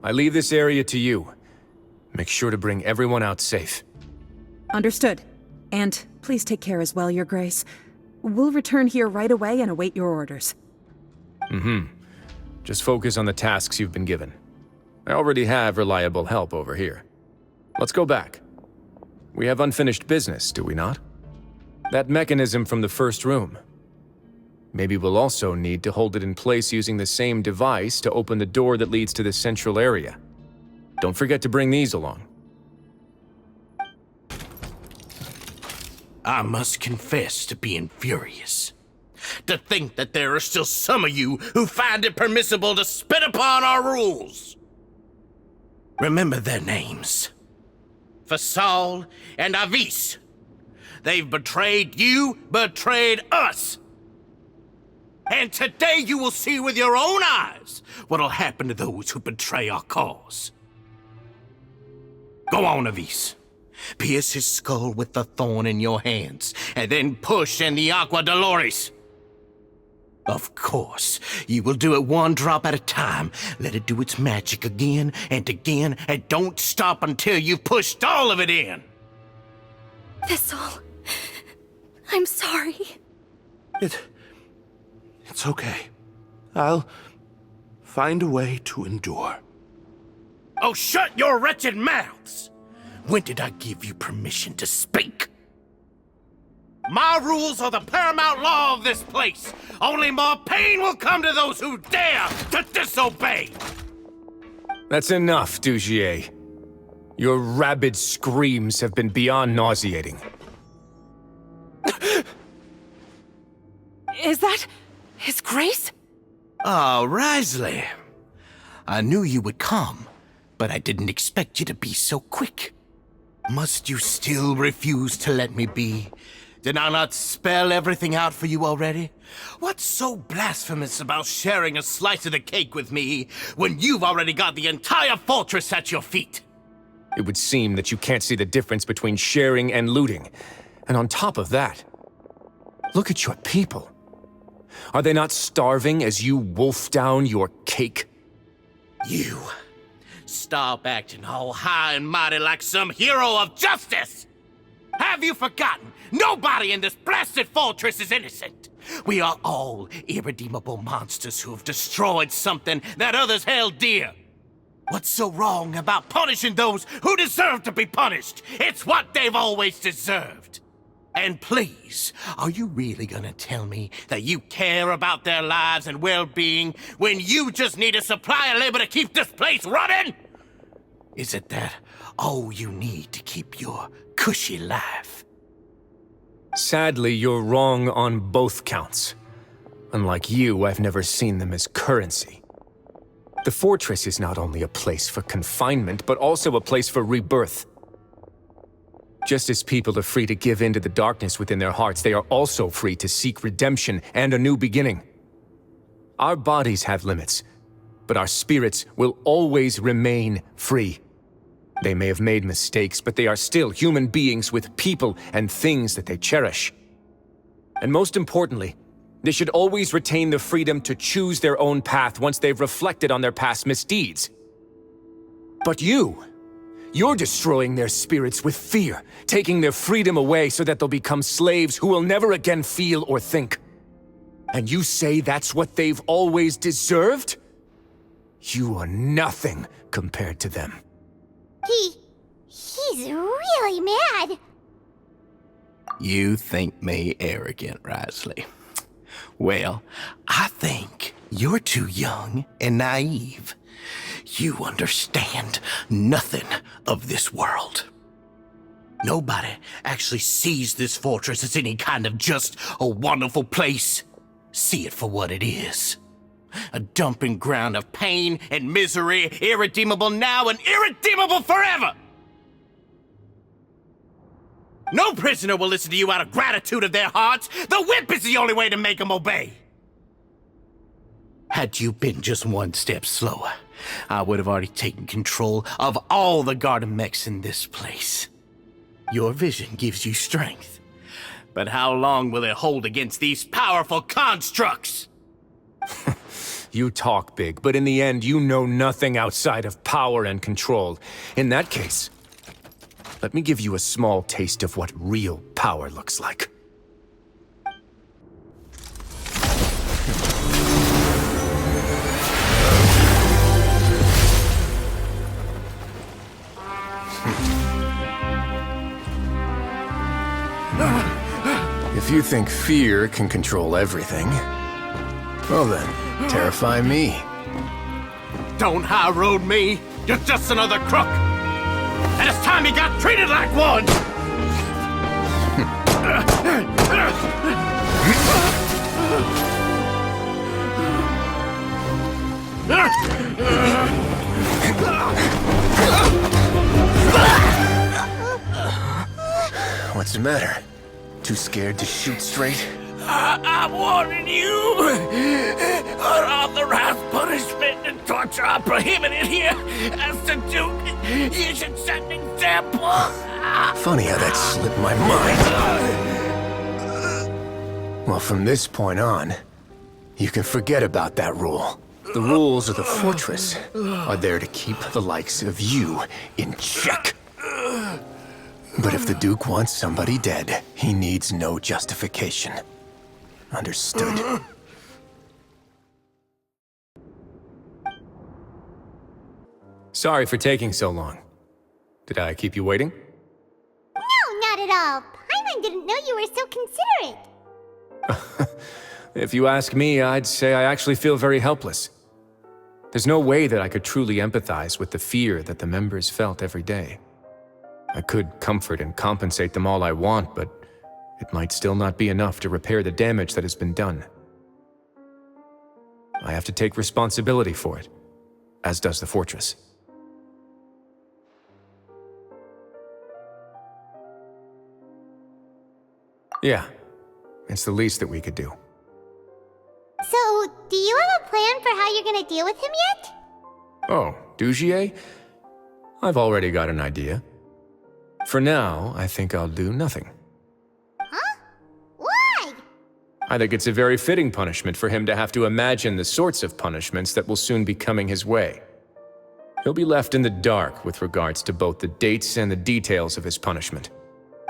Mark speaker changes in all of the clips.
Speaker 1: I leave this area to you. Make sure to bring everyone out safe.
Speaker 2: Understood. And please take care as well, Your Grace. We'll return here right away and await your orders.
Speaker 1: Just focus on the tasks you've been given. I already have reliable help over here. Let's go back. We have unfinished business, do we not? That mechanism from the first room. Maybe we'll also need to hold it in place using the same device to open the door that leads to the central area. Don't forget to bring these along.
Speaker 3: I must confess to being furious. To think that there are still some of you who find it permissible to spit upon our rules. Remember their names. Fasal and Avis. They've betrayed you, betrayed us. And today you will see with your own eyes what'll happen to those who betray our cause. Go on, Avis. Pierce his skull with the thorn in your hands, and then push in the Aqua Dolores. Of course, you will do it one drop at a time. Let it do its magic again, and don't stop until you've pushed all of it in.
Speaker 4: Thistle, I'm sorry.
Speaker 5: It's okay. I'll find a way to endure.
Speaker 3: Oh, shut your wretched mouths! When did I give you permission to speak? My rules are the paramount law of this place. Only more pain will come to those who dare to disobey.
Speaker 1: That's enough, Dugier. Your rabid screams have been beyond nauseating.
Speaker 2: Is that His Grace?
Speaker 3: Ah, Rhysli. I knew you would come, but I didn't expect you to be so quick. Must you still refuse to let me be? Did I not spell everything out for you already? What's so blasphemous about sharing a slice of the cake with me when you've already got the entire fortress at your feet?
Speaker 1: It would seem that you can't see the difference between sharing and looting. And on top of that, look at your people. Are they not starving as you wolf down your cake?
Speaker 3: You. Stop acting all high and mighty like some hero of justice! Have you forgotten? Nobody in this blasted fortress is innocent! We are all irredeemable monsters who have destroyed something that others held dear. What's so wrong about punishing those who deserve to be punished? It's what they've always deserved. And please, are you really gonna tell me that you care about their lives and well-being when you just need a supply of labor to keep this place running? Is it that all you need to keep your cushy life?
Speaker 1: Sadly, you're wrong on both counts. Unlike you, I've never seen them as currency. The fortress is not only a place for confinement, but also a place for rebirth. Just as people are free to give in to the darkness within their hearts, they are also free to seek redemption and a new beginning. Our bodies have limits, but our spirits will always remain free. They may have made mistakes, but they are still human beings with people and things that they cherish. And most importantly, they should always retain the freedom to choose their own path once they've reflected on their past misdeeds. But you're destroying their spirits with fear, taking their freedom away so that they'll become slaves who will never again feel or think. And you say that's what they've always deserved? You are nothing compared to them.
Speaker 4: He's really mad.
Speaker 3: You think me arrogant, Rhysli? Well, I think you're too young and naive. You understand nothing of this world. Nobody actually sees this fortress as any kind of just a wonderful place. See it for what it is. A dumping ground of pain and misery, irredeemable now and irredeemable forever! No prisoner will listen to you out of gratitude of their hearts. The whip is the only way to make them obey. Had you been just one step slower, I would have already taken control of all the garden mechs in this place. Your vision gives you strength. But how long will it hold against these powerful constructs?
Speaker 1: You talk big, but in the end, you know nothing outside of power and control. In that case, let me give you a small taste of what real power looks like. If you think fear can control everything, well then, terrify me.
Speaker 3: Don't high road me. You're just another crook. And it's time you got treated like one.
Speaker 1: What's the matter? Too scared to shoot straight?
Speaker 3: I'm warning you. Unauthorized punishment and torture are prohibited here. As the Duke, you should set an example.
Speaker 1: Funny how that slipped my mind. Well, from this point on, you can forget about that rule. The rules of the fortress are there to keep the likes of you in check. But if the Duke wants somebody dead, he needs no justification. Understood? Sorry for taking so long. Did I keep you waiting?
Speaker 4: No, not at all. Paimon didn't know you were so considerate.
Speaker 1: If you ask me, I'd say I actually feel very helpless. There's no way that I could truly empathize with the fear that the members felt every day. I could comfort and compensate them all I want, but it might still not be enough to repair the damage that has been done. I have to take responsibility for it, as does the fortress. Yeah, it's the least that we could do.
Speaker 4: So, do you have a plan for how you're gonna deal with him yet?
Speaker 1: Oh, Dugier? I've already got an idea. For now, I think I'll do nothing.
Speaker 4: Huh? Why?
Speaker 1: I think it's a very fitting punishment for him to have to imagine the sorts of punishments that will soon be coming his way. He'll be left in the dark with regards to both the dates and the details of his punishment.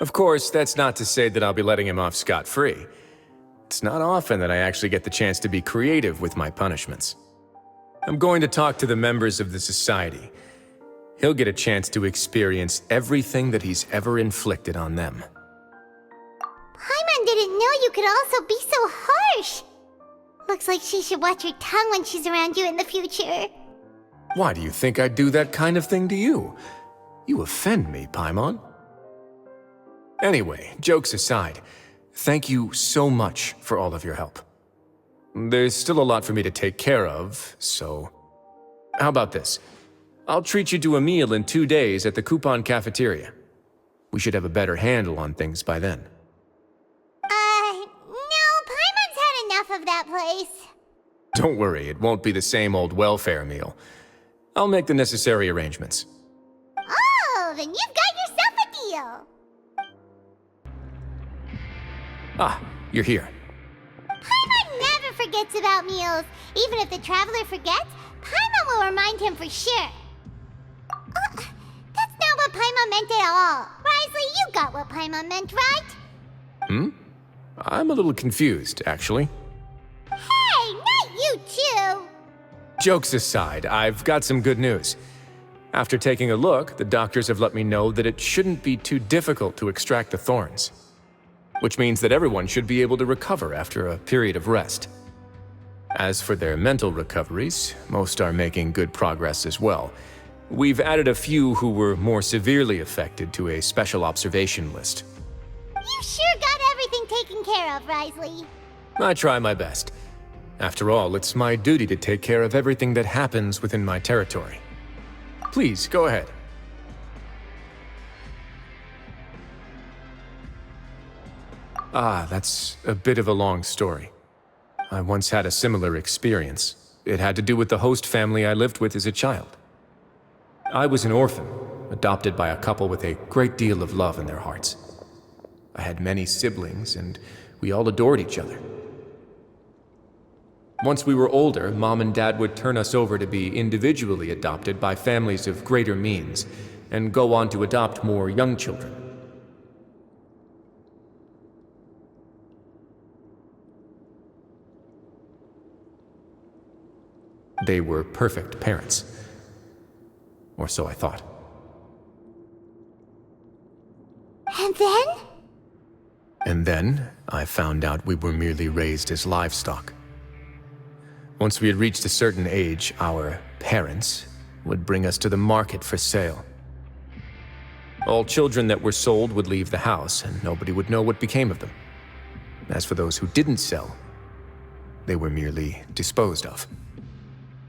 Speaker 1: Of course, that's not to say that I'll be letting him off scot-free. It's not often that I actually get the chance to be creative with my punishments. I'm going to talk to the members of the society. He'll get a chance to experience everything that he's ever inflicted on them.
Speaker 4: Paimon didn't know you could also be so harsh. Looks like she should watch her tongue when she's around you in the future.
Speaker 1: Why do you think I'd do that kind of thing to you? You offend me, Paimon. Anyway, jokes aside, thank you so much for all of your help. There's still a lot for me to take care of, so... How about this? I'll treat you to a meal in 2 days at the Coupon Cafeteria. We should have a better handle on things by then.
Speaker 4: No, Paimon's had enough of that place.
Speaker 1: Don't worry, it won't be the same old welfare meal. I'll make the necessary arrangements.
Speaker 4: Oh, then you've got yourself a deal.
Speaker 1: Ah, you're here.
Speaker 4: Paimon never forgets about meals. Even if the traveler forgets, Paimon will remind him for sure. That's not what Paimon meant at all. Wriothesley, you got what Paimon meant, right?
Speaker 1: I'm a little confused, actually.
Speaker 4: Hey, not you too.
Speaker 1: Jokes aside, I've got some good news. After taking a look, the doctors have let me know that it shouldn't be too difficult to extract the thorns. Which means that everyone should be able to recover after a period of rest. As for their mental recoveries, most are making good progress as well. We've added a few who were more severely affected to a special observation list.
Speaker 4: You sure got everything taken care of, Wriothesley.
Speaker 1: I try my best. After all, it's my duty to take care of everything that happens within my territory. Please, go ahead. Ah, that's a bit of a long story. I once had a similar experience. It had to do with the host family I lived with as a child. I was an orphan, adopted by a couple with a great deal of love in their hearts. I had many siblings, and we all adored each other. Once we were older, Mom and Dad would turn us over to be individually adopted by families of greater means, and go on to adopt more young children. They were perfect parents. Or so I thought.
Speaker 4: And then?
Speaker 1: And then, I found out we were merely raised as livestock. Once we had reached a certain age, our parents would bring us to the market for sale. All children that were sold would leave the house, and nobody would know what became of them. As for those who didn't sell, they were merely disposed of.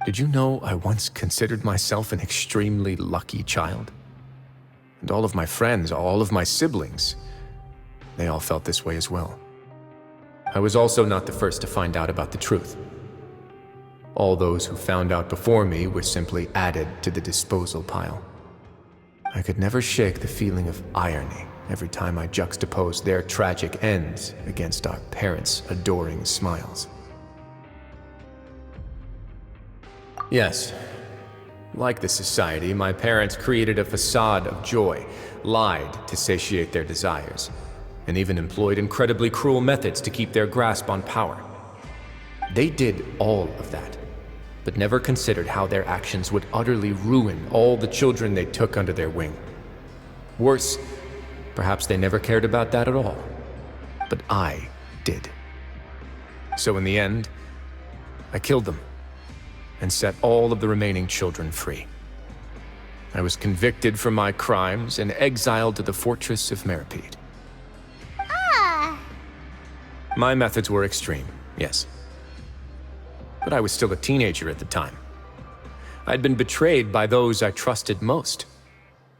Speaker 1: Did you know I once considered myself an extremely lucky child? And all of my friends, all of my siblings, they all felt this way as well. I was also not the first to find out about the truth. All those who found out before me were simply added to the disposal pile. I could never shake the feeling of irony every time I juxtaposed their tragic ends against our parents' adoring smiles. Yes, like the society, my parents created a facade of joy, lied to satiate their desires, and even employed incredibly cruel methods to keep their grasp on power. They did all of that, but never considered how their actions would utterly ruin all the children they took under their wing. Worse, perhaps they never cared about that at all. But I did. So in the end, I killed them and set all of the remaining children free. I was convicted for my crimes and exiled to the fortress of Meripede.
Speaker 4: Ah!
Speaker 1: My methods were extreme, yes. But I was still a teenager at the time. I'd been betrayed by those I trusted most,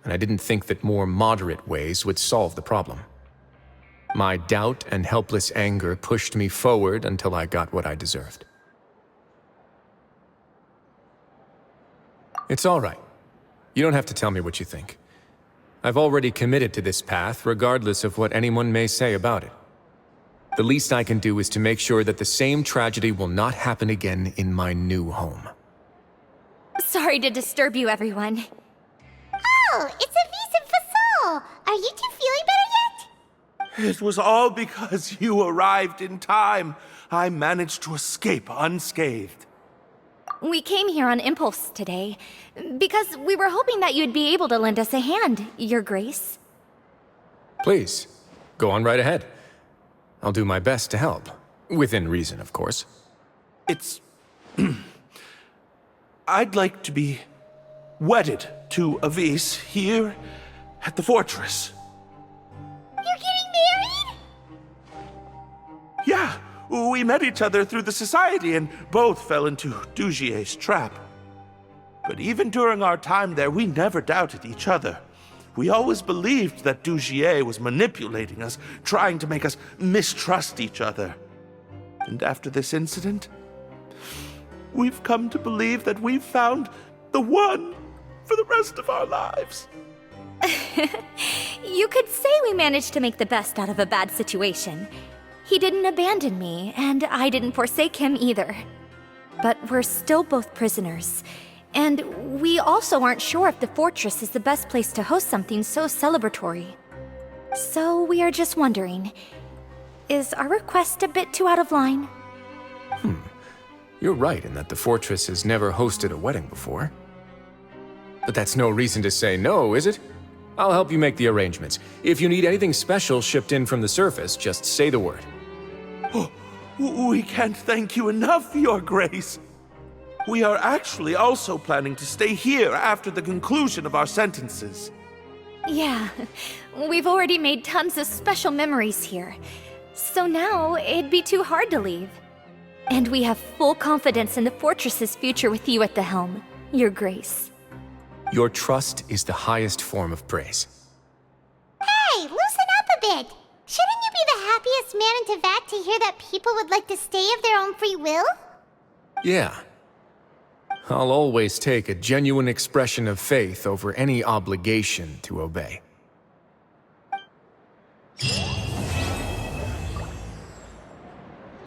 Speaker 1: and I didn't think that more moderate ways would solve the problem. My doubt and helpless anger pushed me forward until I got what I deserved. It's all right. You don't have to tell me what you think. I've already committed to this path, regardless of what anyone may say about it. The least I can do is to make sure that the same tragedy will not happen again in my new home.
Speaker 6: Sorry to disturb you, everyone.
Speaker 4: Oh, it's a Visa Fasol! Are you two feeling better yet?
Speaker 5: It was all because you arrived in time. I managed to escape unscathed.
Speaker 6: We came here on impulse today, because we were hoping that you'd be able to lend us a hand, Your Grace.
Speaker 1: Please, go on right ahead. I'll do my best to help. Within reason, of course.
Speaker 5: It's... I'd like to be wedded to Avis here at the fortress.
Speaker 4: You're getting married?
Speaker 5: Yeah, we met each other through the society and both fell into Dugier's trap. But even during our time there, we never doubted each other. We always believed that Dugier was manipulating us, trying to make us mistrust each other. And after this incident, we've come to believe that we've found the one for the rest of our lives.
Speaker 6: You could say we managed to make the best out of a bad situation. He didn't abandon me, and I didn't forsake him either. But we're still both prisoners. And we also aren't sure if the fortress is the best place to host something so celebratory. So we are just wondering, is our request a bit too out of line?
Speaker 1: You're right in that the fortress has never hosted a wedding before. But that's no reason to say no, is it? I'll help you make the arrangements. If you need anything special shipped in from the surface, just say the word.
Speaker 5: Oh, we can't thank you enough, Your Grace. We are actually also planning to stay here after the conclusion of our sentences.
Speaker 6: Yeah, we've already made tons of special memories here. So now, it'd be too hard to leave. And we have full confidence in the fortress's future with you at the helm, Your Grace.
Speaker 1: Your trust is the highest form of praise.
Speaker 4: Hey, loosen up a bit! Shouldn't you be the happiest man in Teyvat to hear that people would like to stay of their own free will?
Speaker 1: Yeah. I'll always take a genuine expression of faith over any obligation to obey.